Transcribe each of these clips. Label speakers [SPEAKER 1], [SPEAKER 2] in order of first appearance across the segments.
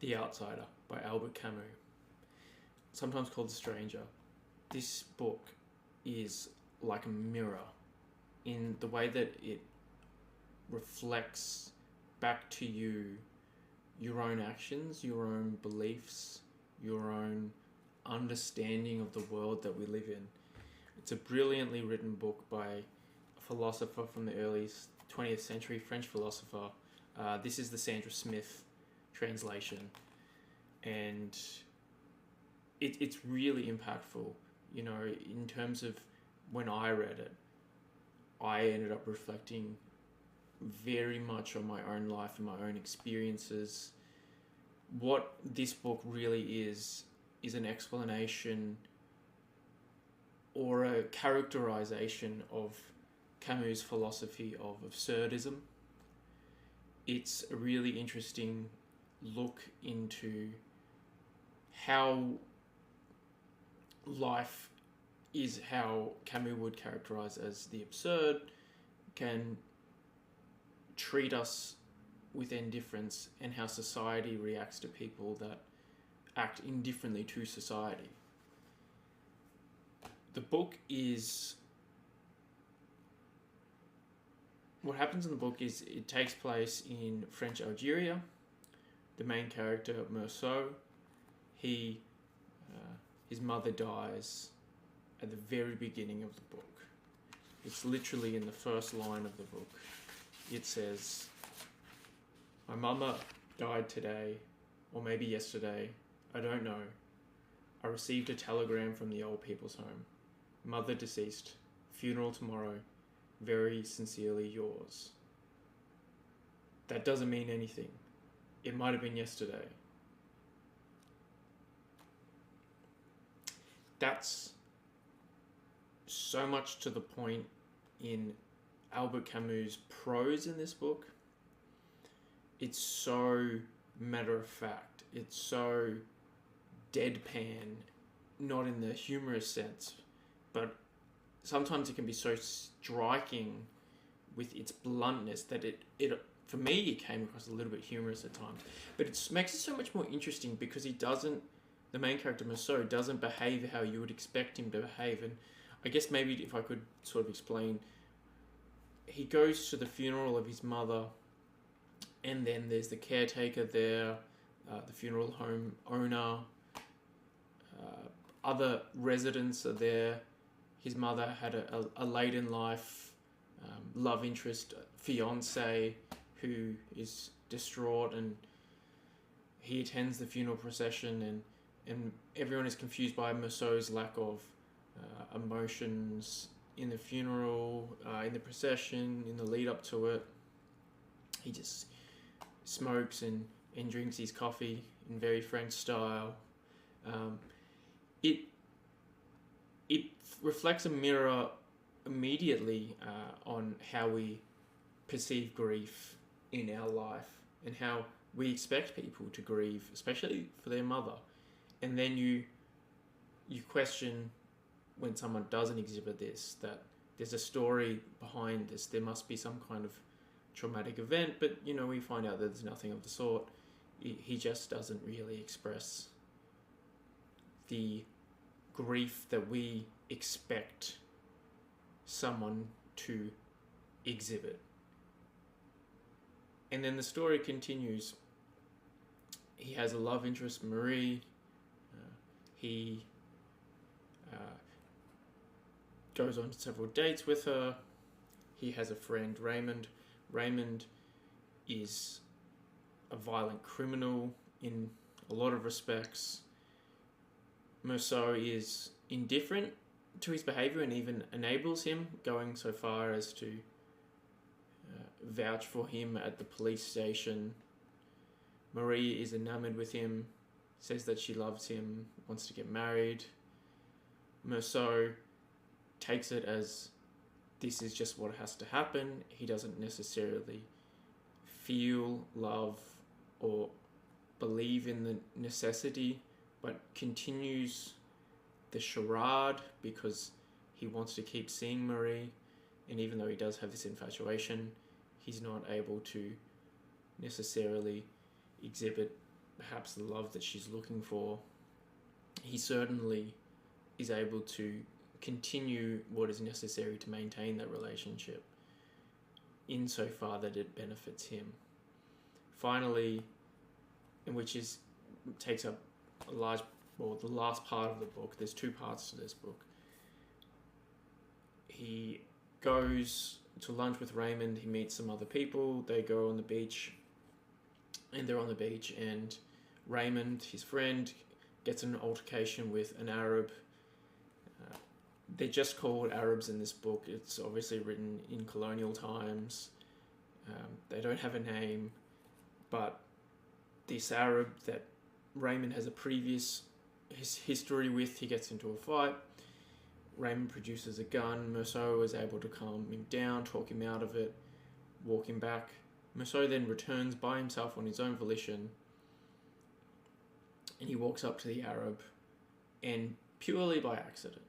[SPEAKER 1] The Outsider by Albert Camus, sometimes called The Stranger. This book is like a mirror in the way that it reflects back to you your own actions, your own beliefs, your own understanding of the world that we live in. It's a brilliantly written book by a philosopher from the early 20th century, French philosopher. This is the Sandra Smith translation, and it's really impactful. You know, in terms of when I read it, I ended up reflecting very much on my own life and my own experiences. What this book really is an explanation or a characterization of Camus' philosophy of absurdism. It's a really interesting look into how life is, how Camus would characterize as the absurd, can treat us with indifference, and how society reacts to people that act indifferently to society. The book is... What happens in the book is it takes place in French Algeria. The main character, Meursault, his mother dies at the very beginning of the book. It's literally in the first line of the book. It says, "My mama died today, or maybe yesterday, I don't know. I received a telegram from the old people's home. Mother deceased, funeral tomorrow, very sincerely yours." That doesn't mean anything. It might have been yesterday. That's so much to the point in Albert Camus' prose in this book. It's so matter of fact. It's so deadpan, not in the humorous sense, but sometimes it can be so striking with its bluntness that it for me, it came across a little bit humorous at times. But it makes it so much more interesting because the main character, Meursault, doesn't behave how you would expect him to behave. And I guess maybe if I could sort of explain, he goes to the funeral of his mother, and then there's the caretaker there, the funeral home owner, other residents are there. His mother had a late-in life love interest, fiancé, who is distraught, and he attends the funeral procession, and everyone is confused by Meursault's lack of emotions in the funeral, in the procession, in the lead up to it. He just smokes and drinks his coffee in very French style. It reflects a mirror immediately on how we perceive grief in our life and how we expect people to grieve, especially for their mother. And then you question, when someone doesn't exhibit this, that there's a story behind this. There must be some kind of traumatic event, but we find out that there's nothing of the sort. He just doesn't really express the grief that we expect someone to exhibit. And then the story continues. He has a love interest, Marie. He goes on several dates with her. He has a friend, Raymond. Raymond is a violent criminal in a lot of respects. Meursault is indifferent to his behaviour and even enables him, going so far as to vouch for him at the police station. Marie is enamoured with him, says that she loves him, wants to get married. Meursault takes it as this is just what has to happen. He doesn't necessarily feel love or believe in the necessity, but continues the charade because he wants to keep seeing Marie. And even though he does have this infatuation, he's not able to necessarily exhibit perhaps the love that she's looking for, he certainly is able to continue what is necessary to maintain that relationship insofar that it benefits him. Finally, and which takes up the last part of the book. There's two parts to this book. He goes to lunch with Raymond. He meets some other people. They go on the beach, and they're on the beach, and Raymond, his friend, gets in an altercation with an Arab. They're just called Arabs in this book. It's obviously written in colonial times. They don't have a name, but this Arab that Raymond has a previous history with, he gets into a fight. Raymond produces a gun. Merceau is able to calm him down, talk him out of it, walk him back. Merceau then returns by himself on his own volition, and he walks up to the Arab, and purely by accident,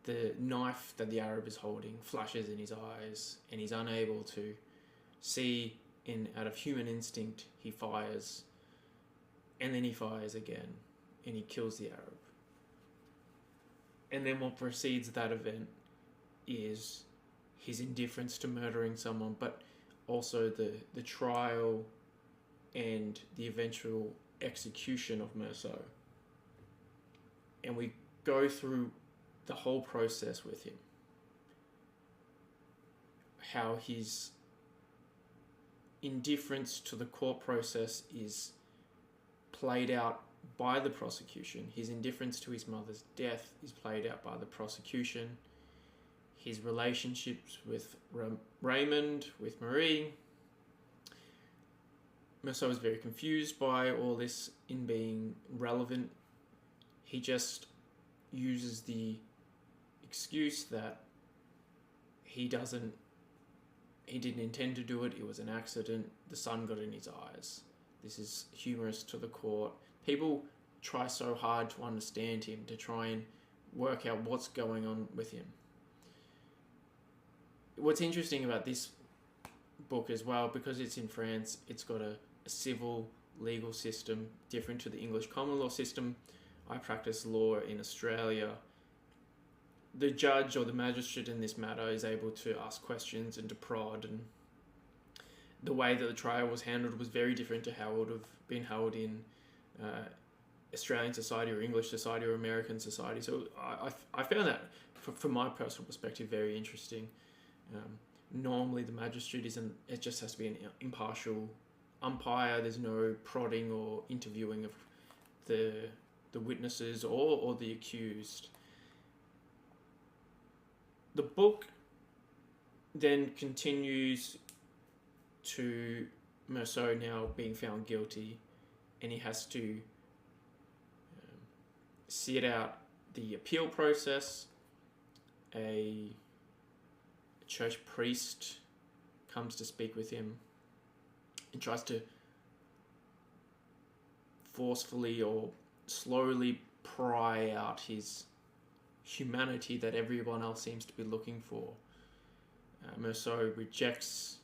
[SPEAKER 1] the knife that the Arab is holding flashes in his eyes, and he's unable to see. Out of human instinct, he fires, and then he fires again, and he kills the Arab. And then what precedes that event is his indifference to murdering someone, but also the trial and the eventual execution of Merceau. And we go through the whole process with him. How his indifference to the court process is played out by the prosecution. His indifference to his mother's death is played out by the prosecution. His relationships with Raymond, with Marie. Merceau is very confused by all this in being relevant. He just uses the excuse that he didn't intend to do it, it was an accident, the sun got in his eyes. This is humorous to the court. People try so hard to understand him, to try and work out what's going on with him. What's interesting about this book as well, because it's in France, it's got a civil legal system different to the English common law system. I practice law in Australia. The judge or the magistrate in this matter is able to ask questions and to prod, and the way that the trial was handled was very different to how it would have been held in Australian society or English society or American society. So I found that, from my personal perspective, very interesting. Normally the magistrate it just has to be an impartial umpire. There's no prodding or interviewing of the witnesses or the accused. The book then continues to Merceau now being found guilty, and he has to sit out the appeal process. A church priest comes to speak with him and tries to forcefully or slowly pry out his humanity that everyone else seems to be looking for. Merceau rejects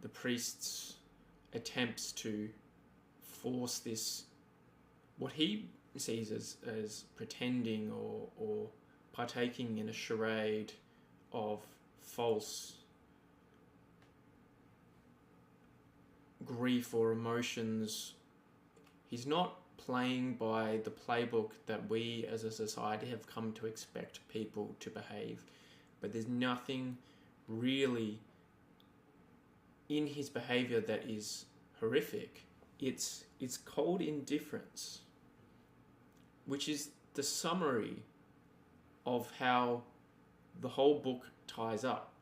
[SPEAKER 1] the priest's attempts to force this, what he sees as pretending or partaking in a charade of false grief or emotions. He's not playing by the playbook that we as a society have come to expect people to behave, but there's nothing really in his behavior that is horrific. It's cold indifference, which is the summary of how the whole book ties up.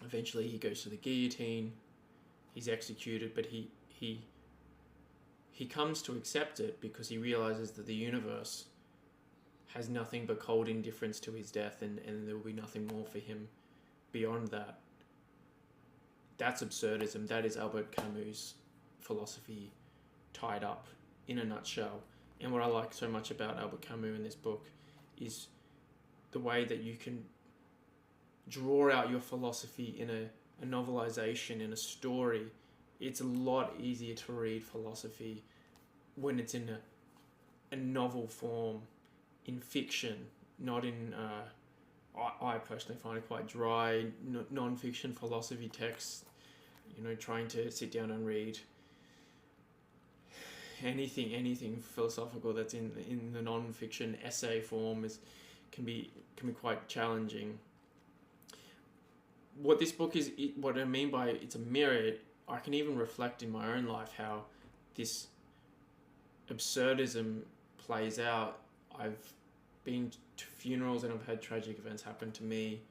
[SPEAKER 1] Eventually he goes to the guillotine, he's executed, but he comes to accept it because he realizes that the universe has nothing but cold indifference to his death, and there will be nothing more for him beyond that. That's absurdism. That is Albert Camus' philosophy tied up in a nutshell. And what I like so much about Albert Camus in this book is the way that you can draw out your philosophy in a novelization, in a story. It's a lot easier to read philosophy when it's in a novel form, in fiction, not in I personally find it quite dry non-fiction philosophy text. Trying to sit down and read anything philosophical that's in the non-fiction essay form can be quite challenging. What this book is, what I mean by it's a mirror, I can even reflect in my own life how this absurdism plays out. I've been to funerals and I've had tragic events happen to me,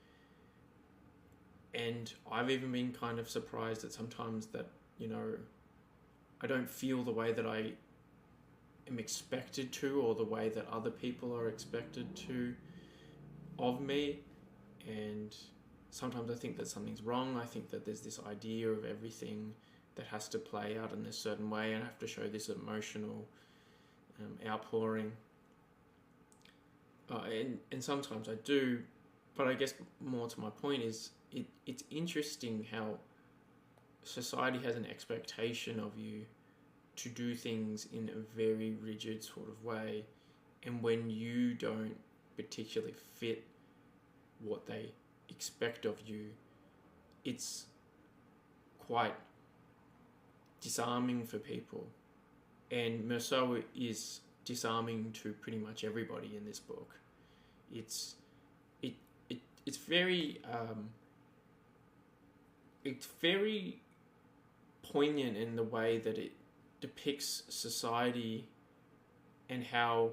[SPEAKER 1] and I've even been kind of surprised at sometimes that I don't feel the way that I am expected to, or the way that other people are expected to of me. And sometimes I think that something's wrong. I think that there's this idea of everything that has to play out in this certain way, and I have to show this emotional outpouring. And sometimes I do, but I guess more to my point is it's interesting how society has an expectation of you to do things in a very rigid sort of way, and when you don't particularly fit what they expect of you, it's quite disarming for people. And Merceau is disarming to pretty much everybody in this book. It's very poignant in the way that it depicts society and how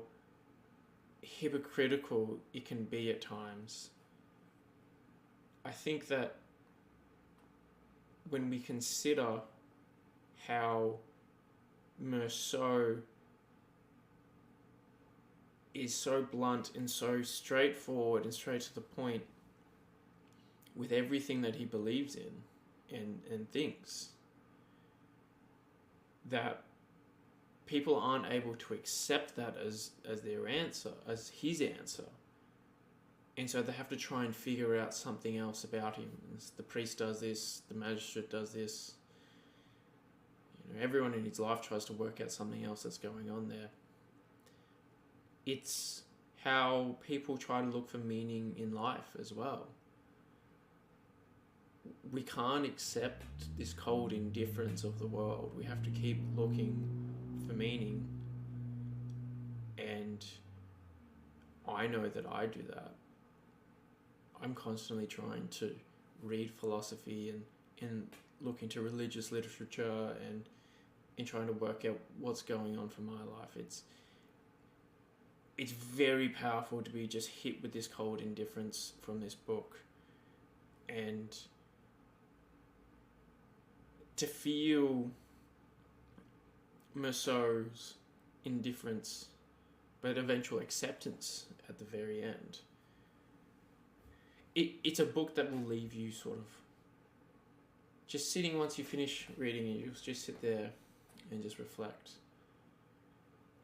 [SPEAKER 1] hypocritical it can be at times. I think that when we consider how Merceau is so blunt and so straightforward and straight to the point with everything that he believes in and thinks, that people aren't able to accept that as their answer, as his answer. And so they have to try and figure out something else about him. The priest does this, the magistrate does this. Everyone in his life tries to work out something else that's going on there. It's how people try to look for meaning in life as well. We can't accept this cold indifference of the world. We have to keep looking for meaning. And I know that I do that. I'm constantly trying to read philosophy and look into religious literature and trying to work out what's going on for my life. It's very powerful to be just hit with this cold indifference from this book, and to feel Merceau's indifference but eventual acceptance at the very end. It's a book that will leave you sort of just sitting. Once you finish reading it, you'll just sit there and just reflect.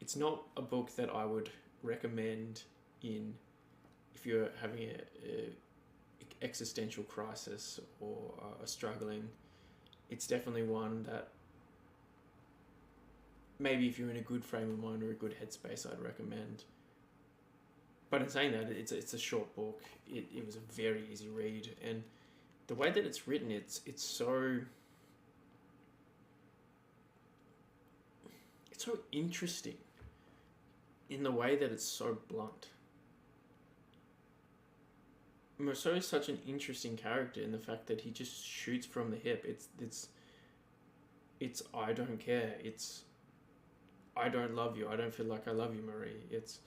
[SPEAKER 1] It's not a book that I would recommend if you're having a existential crisis or are struggling. It's definitely one that maybe if you're in a good frame of mind or a good headspace, I'd recommend. But in saying that, it's a short book. It was a very easy read, and the way that it's written, it's so interesting in the way that it's so blunt. Merceau is such an interesting character in the fact that he just shoots from the hip. It's I don't care. It's I don't love you. I don't feel like I love you, Marie. It's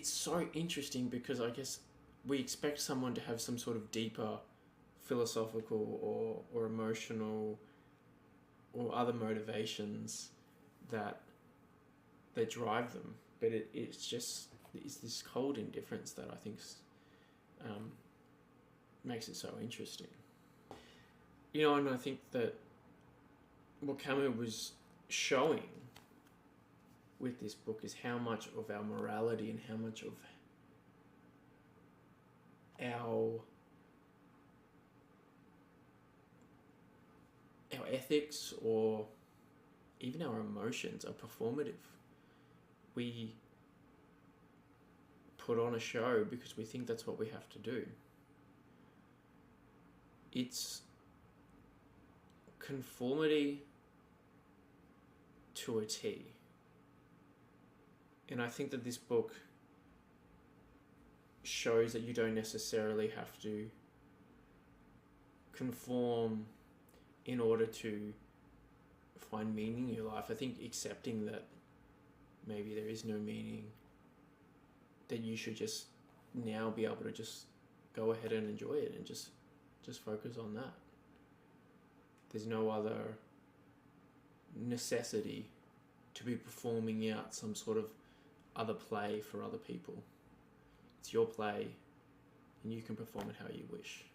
[SPEAKER 1] so interesting because I guess we expect someone to have some sort of deeper philosophical or emotional or other motivations that drive them, but it's this cold indifference that I think makes it so interesting. And I think that what Camus was showing with this book is how much of our morality and how much of our ethics or even our emotions are performative. We put on a show because we think that's what we have to do. It's conformity to a T. And I think that this book shows that you don't necessarily have to conform in order to find meaning in your life. I think accepting that maybe there is no meaning, that you should just now be able to just go ahead and enjoy it and just focus on that. There's no other necessity to be performing out some sort of other play for other people. It's your play and you can perform it how you wish.